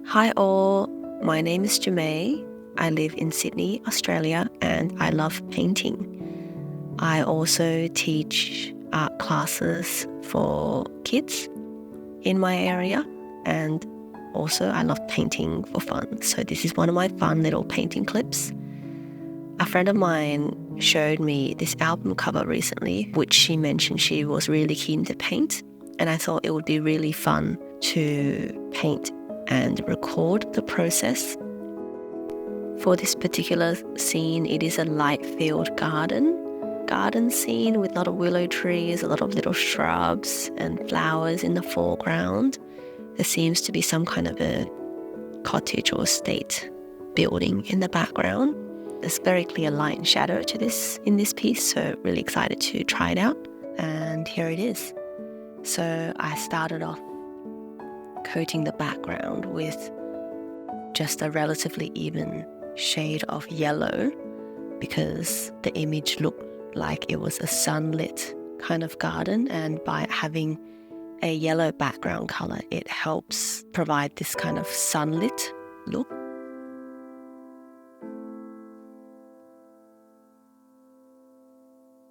Hi all, my name is Jemay. I live in Sydney, Australia, and I love painting. I also teach art classes for kids in my area, and also I love painting for fun. So this is one of my fun little painting clips. A friend of mine showed me this album cover recently, which she mentioned she was really keen to paint, and I thought it would be really fun to paint and record the process. For this particular scene, it is a light-filled garden scene with a lot of willow trees, a lot of little shrubs and flowers in the foreground. There seems to be some kind of a cottage or estate building in the background. There's very clear light and shadow to this in this piece, so really excited to try it out. And here it is. So I started off coating the background with just a relatively even shade of yellow because the image looked like it was a sunlit kind of garden, and by having a yellow background color, it helps provide this kind of sunlit look.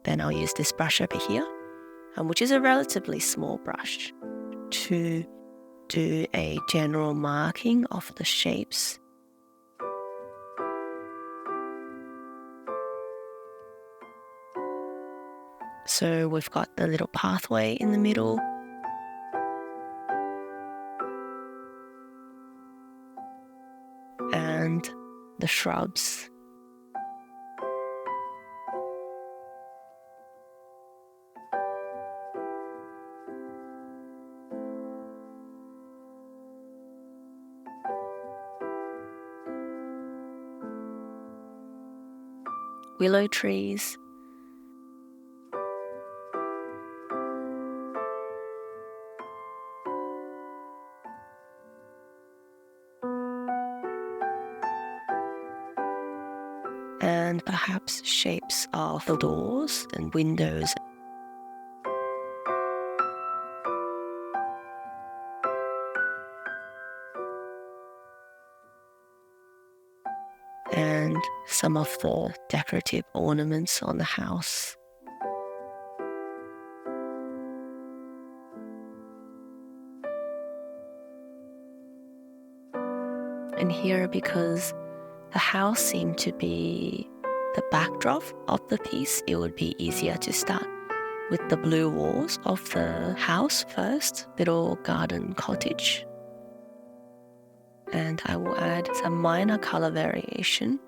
Then I'll use this brush over here, which is a relatively small brush, to do a general marking of the shapes. So we've got the little pathway in the middle, and the shrubs. Willow trees. And perhaps shapes of the doors and windows. And some of the decorative ornaments on the house. And here, because the house seemed to be the backdrop of the piece, it would be easier to start with the blue walls of the house first, little garden cottage. And I will add some minor color variation.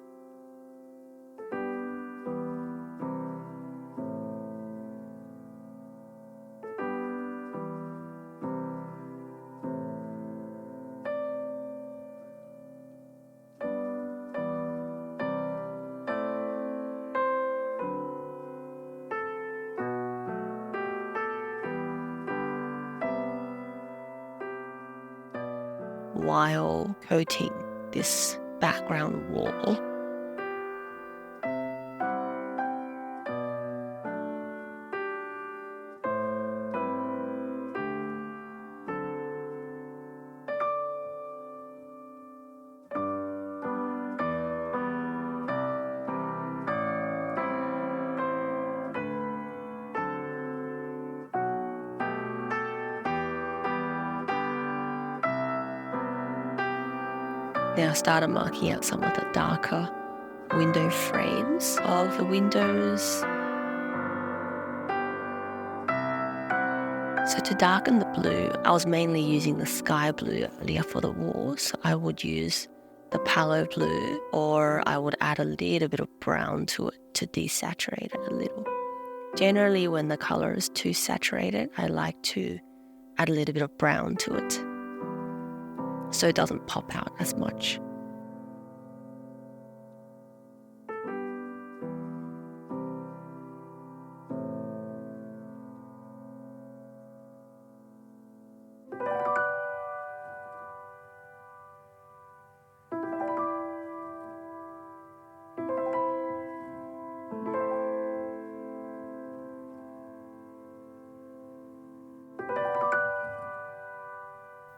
While coating this background wall. Now I started marking out some of the darker window frames of the windows. So to darken the blue, I was mainly using the sky blue earlier for the walls. So I would use the palo blue, or I would add a little bit of brown to it to desaturate it a little. Generally, when the color is too saturated, I like to add a little bit of brown to it so it doesn't pop out as much.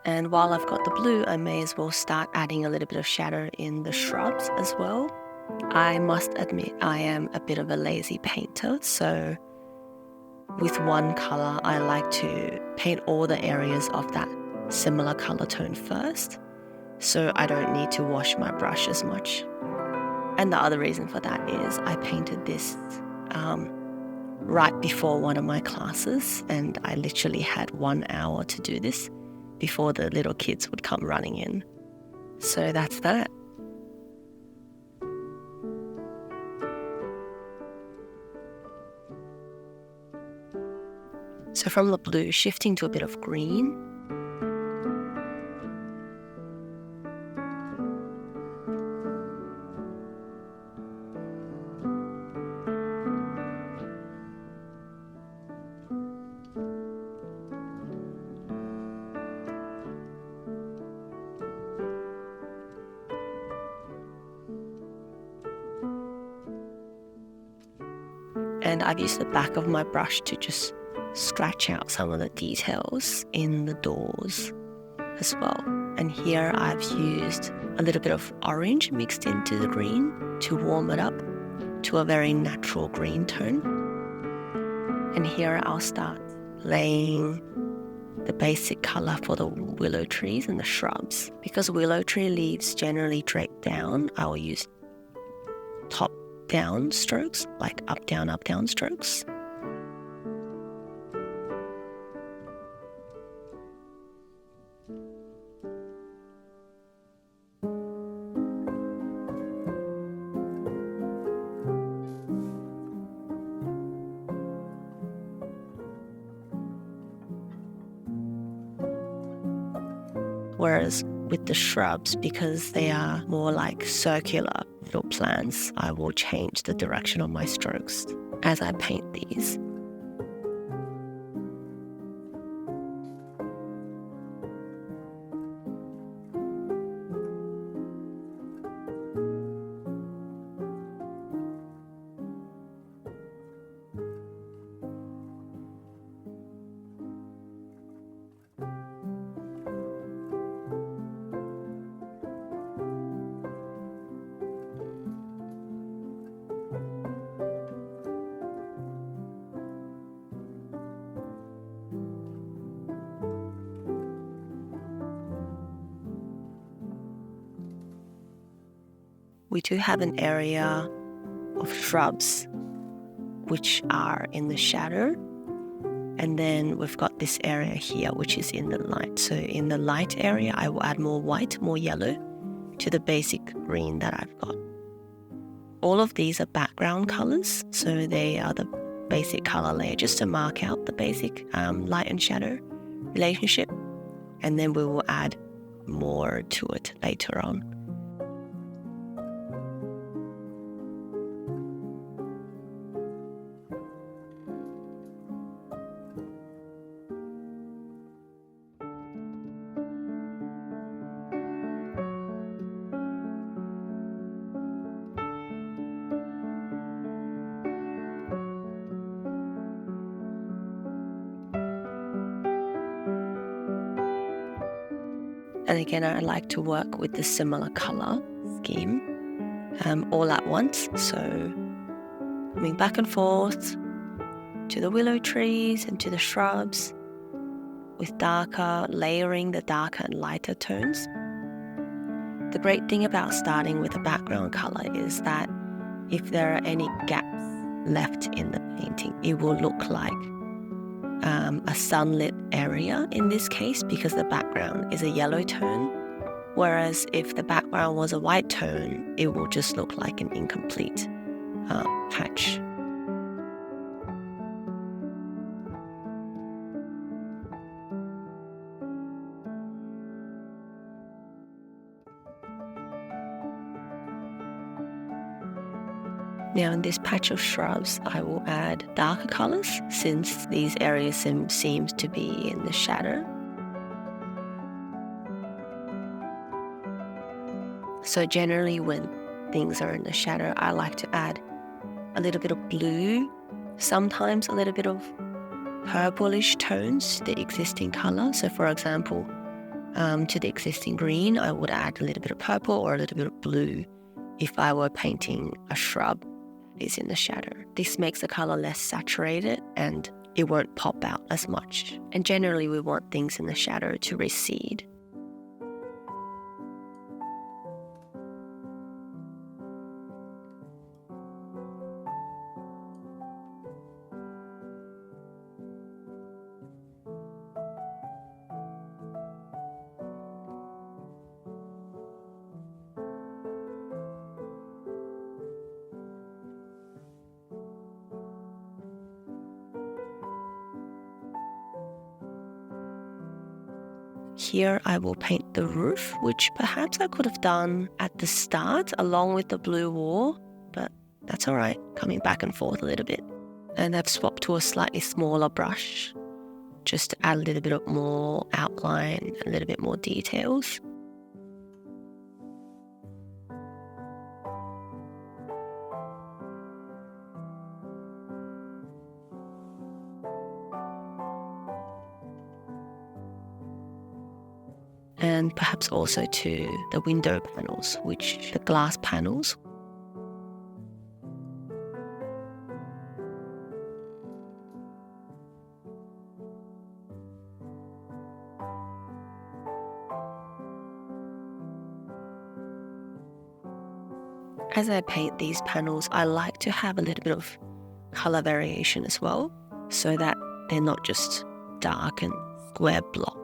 And while I've got the blue, I may as well start adding a little bit of shadow in the shrubs as well. I must admit I am a bit of a lazy painter, so with one colour I like to paint all the areas of that similar colour tone first, so I don't need to wash my brush as much. And the other reason for that is I painted this right before one of my classes, and I literally had 1 hour to do this before the little kids would come running in. So that's that. So from the blue, shifting to a bit of green. And I've used the back of my brush to just scratch out some of the details in the doors as well. And here I've used a little bit of orange mixed into the green to warm it up to a very natural green tone. And here I'll start laying the basic colour for the willow trees and the shrubs. Because willow tree leaves generally drape down, I will use top down strokes, like up down strokes. Whereas with the shrubs, because they are more like circular little plants, I will change the direction of my strokes as I paint these. We do have an area of shrubs which are in the shadow, and then we've got this area here which is in the light. So in the light area I will add more white, more yellow to the basic green that I've got. All of these are background colours, so they are the basic colour layer just to mark out the basic light and shadow relationship, and then we will add more to it later on. And again, I like to work with the similar colour scheme all at once. So coming back and forth to the willow trees and to the shrubs with layering the darker and lighter tones. The great thing about starting with a background colour is that if there are any gaps left in the painting, it will look like a sunlit area in this case, because the background is a yellow tone, whereas if the background was a white tone, it will just look like an incomplete patch. Now in this patch of shrubs, I will add darker colours since these areas seems to be in the shadow. So generally when things are in the shadow, I like to add a little bit of blue, sometimes a little bit of purplish tones to the existing colour. So for example, To the existing green, I would add a little bit of purple or a little bit of blue if I were painting a shrub that is in the shadow. This makes the color less saturated and it won't pop out as much. And generally we want things in the shadow to recede. Here I will paint the roof, which perhaps I could have done at the start along with the blue wall, but that's all right, coming back and forth a little bit. And I've swapped to a slightly smaller brush just to add a little bit of more outline, a little bit more details. And perhaps also to the window panels, the glass panels. As I paint these panels, I like to have a little bit of color variation as well, so that they're not just dark and square blocks.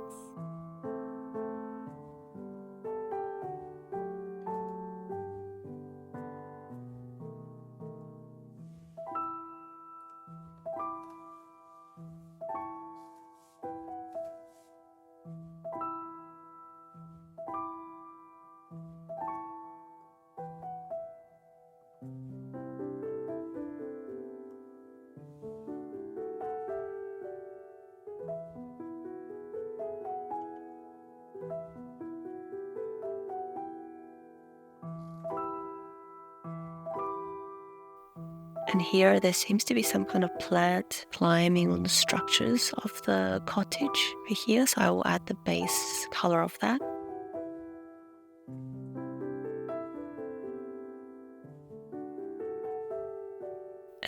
And here there seems to be some kind of plant climbing on the structures of the cottage over here, so I will add the base color of that.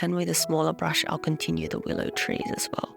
And with a smaller brush, I'll continue the willow trees as well.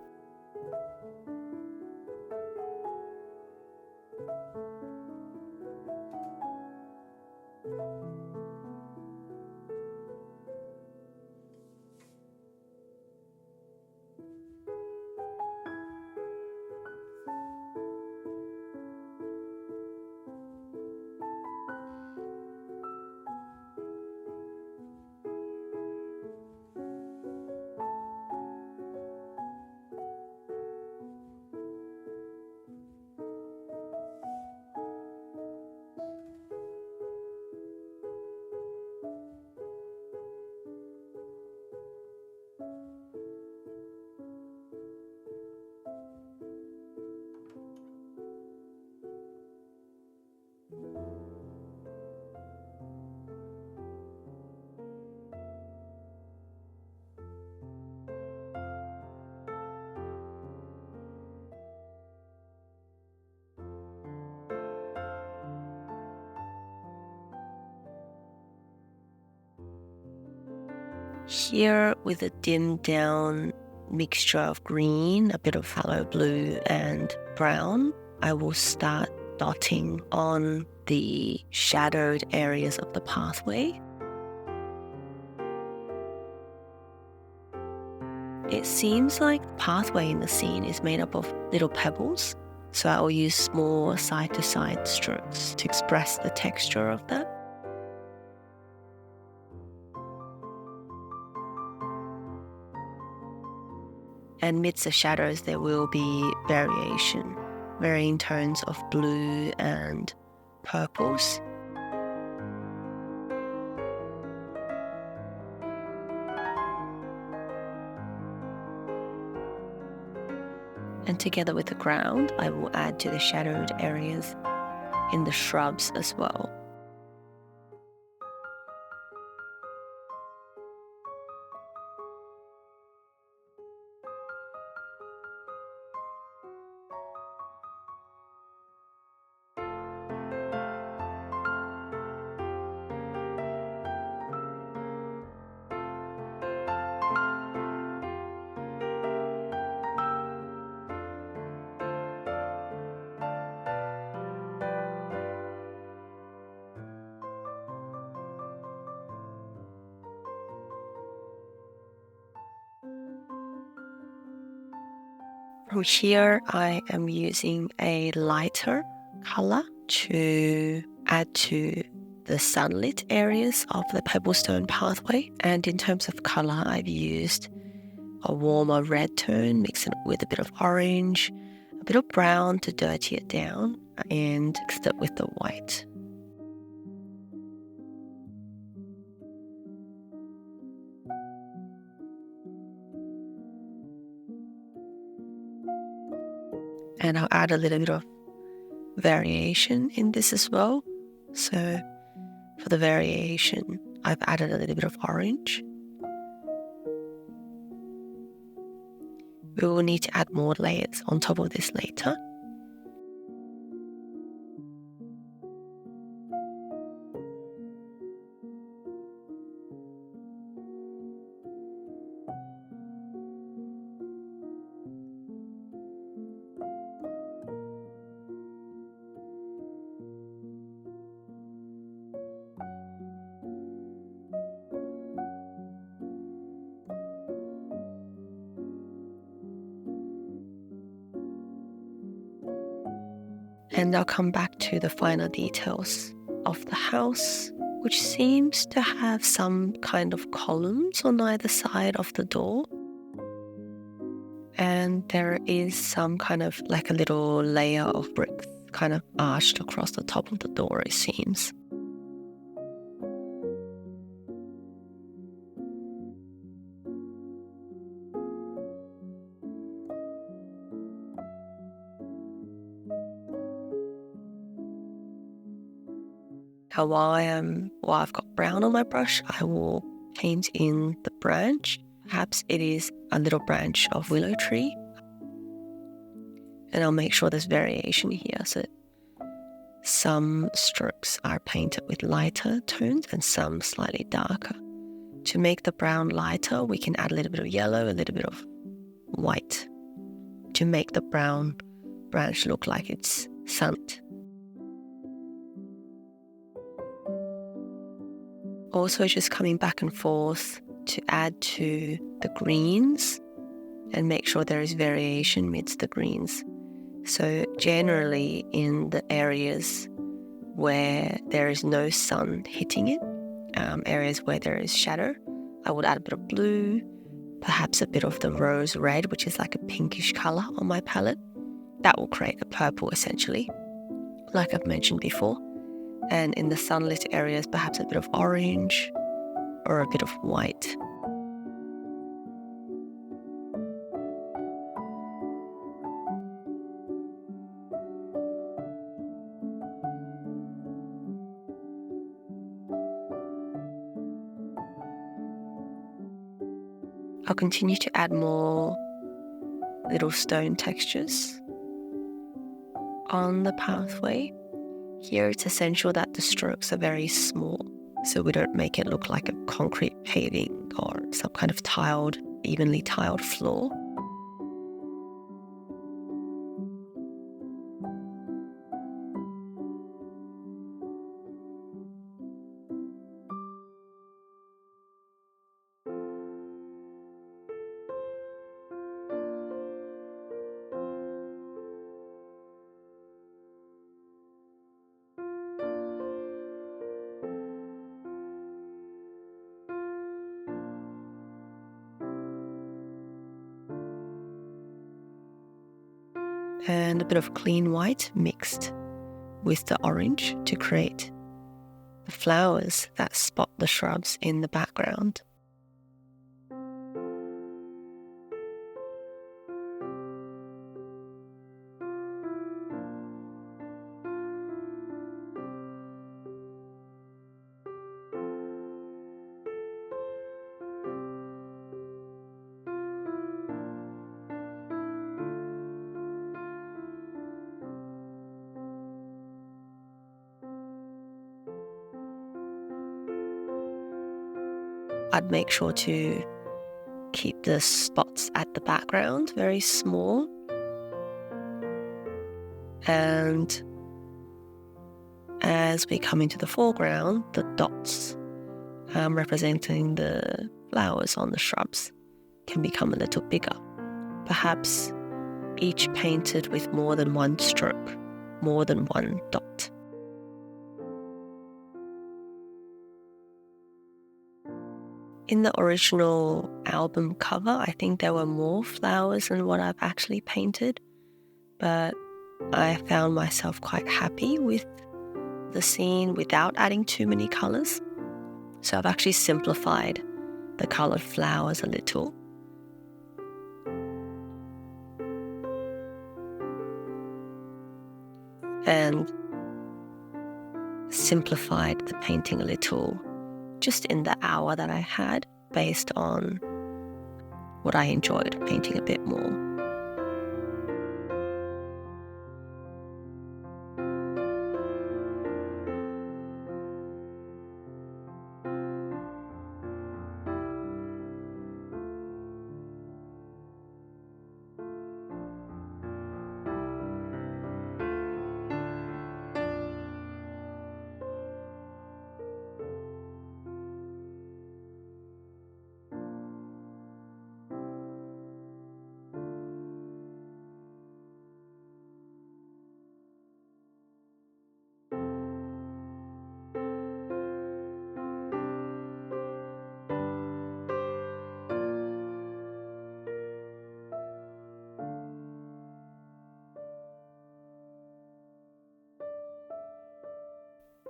Here, with a dimmed down mixture of green, a bit of phthalo blue and brown, I will start dotting on the shadowed areas of the pathway. It seems like the pathway in the scene is made up of little pebbles, so I will use small side-to-side strokes to express the texture of that. And amidst the shadows there will be variation, varying tones of blue and purples. And together with the ground, I will add to the shadowed areas in the shrubs as well. Here I am using a lighter color to add to the sunlit areas of the pebblestone pathway. And in terms of color, I've used a warmer red tone, mixed it with a bit of orange, a bit of brown to dirty it down, and mixed it with the white. And I'll add a little bit of variation in this as well. So for the variation, I've added a little bit of orange. We will need to add more layers on top of this later. And I'll come back to the finer details of the house, which seems to have some kind of columns on either side of the door. And there is some kind of like a little layer of bricks kind of arched across the top of the door, it seems. Now while I've got brown on my brush, I will paint in the branch. Perhaps it is a little branch of willow tree. And I'll make sure there's variation here. So some strokes are painted with lighter tones and some slightly darker. To make the brown lighter, we can add a little bit of yellow, a little bit of white to make the brown branch look like it's sunlit. Also just coming back and forth to add to the greens and make sure there is variation amidst the greens. So generally in the areas where there is no sun hitting it, areas where there is shadow, I would add a bit of blue, perhaps a bit of the rose red, which is like a pinkish color on my palette. That will create a purple essentially, like I've mentioned before. And in the sunlit areas, perhaps a bit of orange or a bit of white. I'll continue to add more little stone textures on the pathway. Here it's essential that the strokes are very small, so we don't make it look like a concrete paving or some kind of evenly tiled floor. And a bit of clean white mixed with the orange to create the flowers that spot the shrubs in the background. I'd make sure to keep the spots at the background very small, and as we come into the foreground, the dots representing the flowers on the shrubs can become a little bigger. Perhaps each painted with more than one stroke, more than one dot. In the original album cover, I think there were more flowers than what I've actually painted, but I found myself quite happy with the scene without adding too many colours. So I've actually simplified the coloured flowers a little. And simplified the painting a little just in the hour that I had based on what I enjoyed painting a bit more.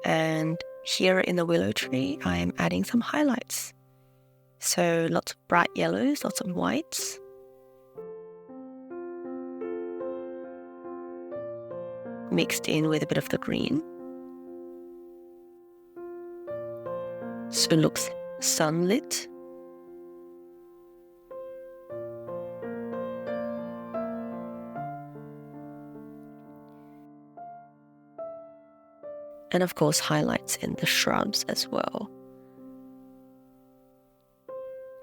And here in the willow tree, I am adding some highlights. So lots of bright yellows, lots of whites. Mixed in with a bit of the green. So it looks sunlit. And of course, highlights in the shrubs as well,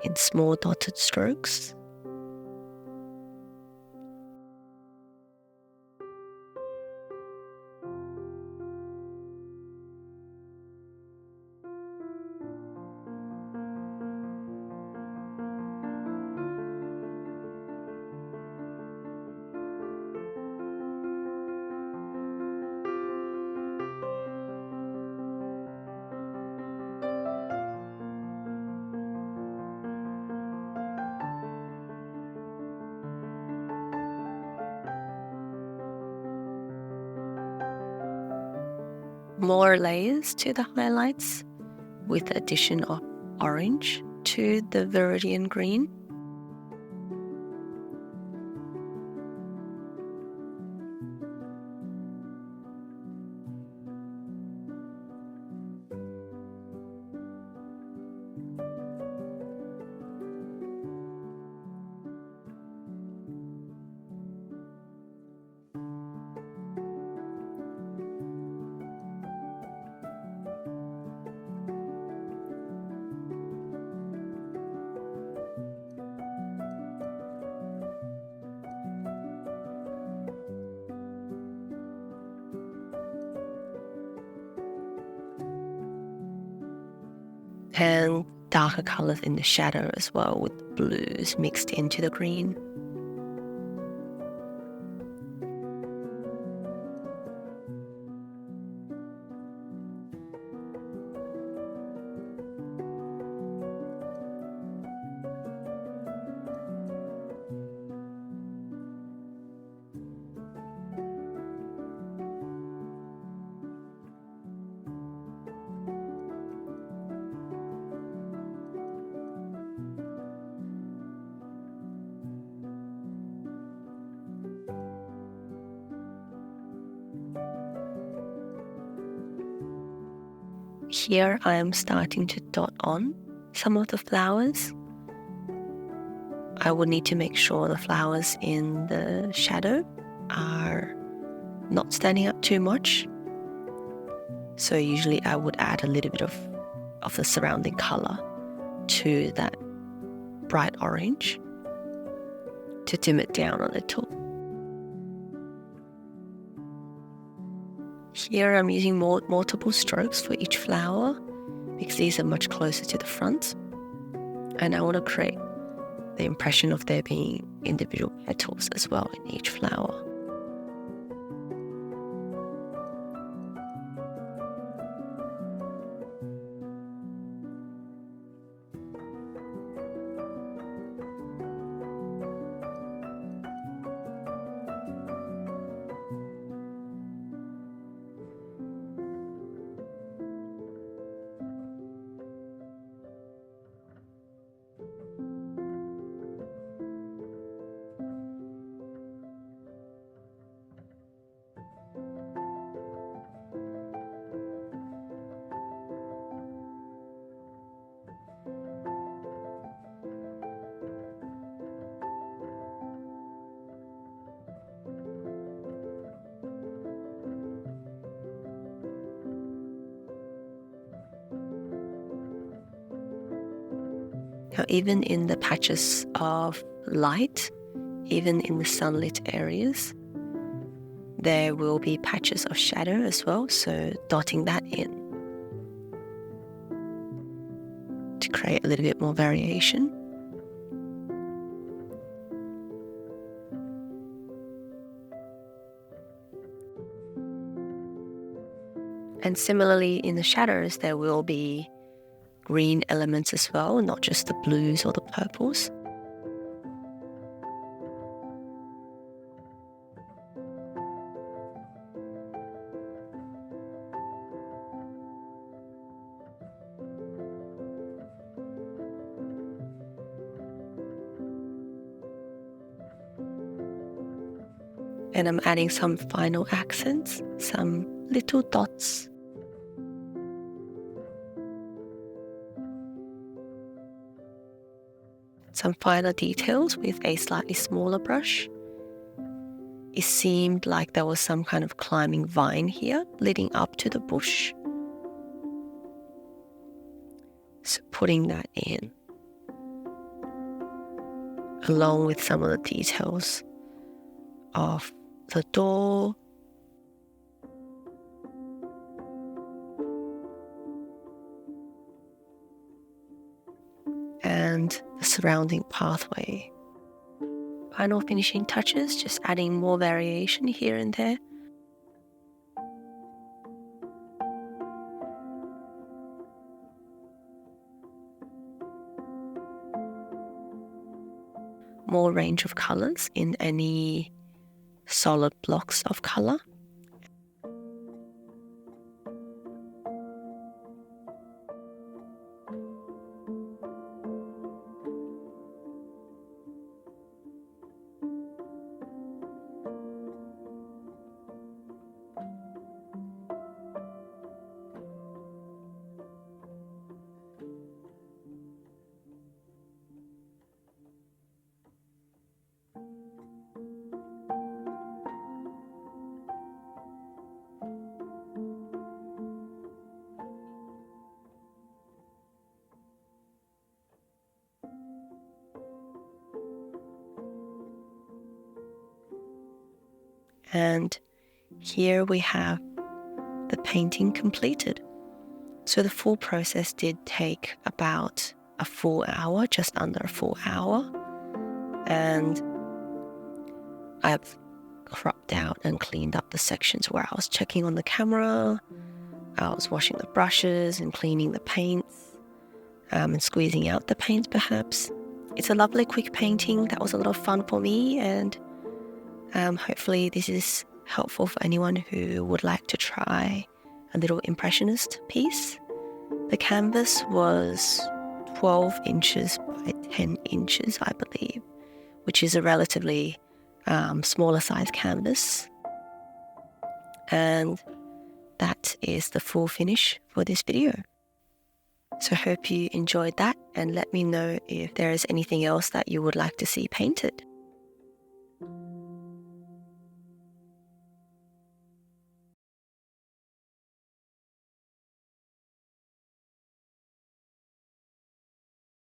in small dotted strokes. More layers to the highlights with the addition of orange to the viridian green. And darker colours in the shadow as well, with blues mixed into the green. Here I am starting to dot on some of the flowers. I will need to make sure the flowers in the shadow are not standing up too much. So usually I would add a little bit of the surrounding color to that bright orange to dim it down a little. Here I'm using multiple strokes for each flower because these are much closer to the front, and I want to create the impression of there being individual petals as well in each flower. Now, even in the patches of light, even in the sunlit areas, there will be patches of shadow as well, so dotting that in to create a little bit more variation. And similarly, in the shadows, there will be green elements as well, not just the blues or the purples. And I'm adding some final accents, some little dots. Some finer details with a slightly smaller brush. It seemed like there was some kind of climbing vine here leading up to the bush. So putting that in, along with some of the details of the door, and the surrounding pathway. Final finishing touches, just adding more variation here and there. More range of colors in any solid blocks of color. And here we have the painting completed. So the full process did take about a full hour, just under a full hour. And I've cropped out and cleaned up the sections where I was checking on the camera. I was washing the brushes and cleaning the paints, and squeezing out the paints perhaps. It's a lovely quick painting that was a lot of fun for me, and hopefully this is helpful for anyone who would like to try a little impressionist piece. The canvas was 12 inches by 10 inches, I believe, which is a relatively smaller size canvas. And that is the full finish for this video. So I hope you enjoyed that, and let me know if there is anything else that you would like to see painted.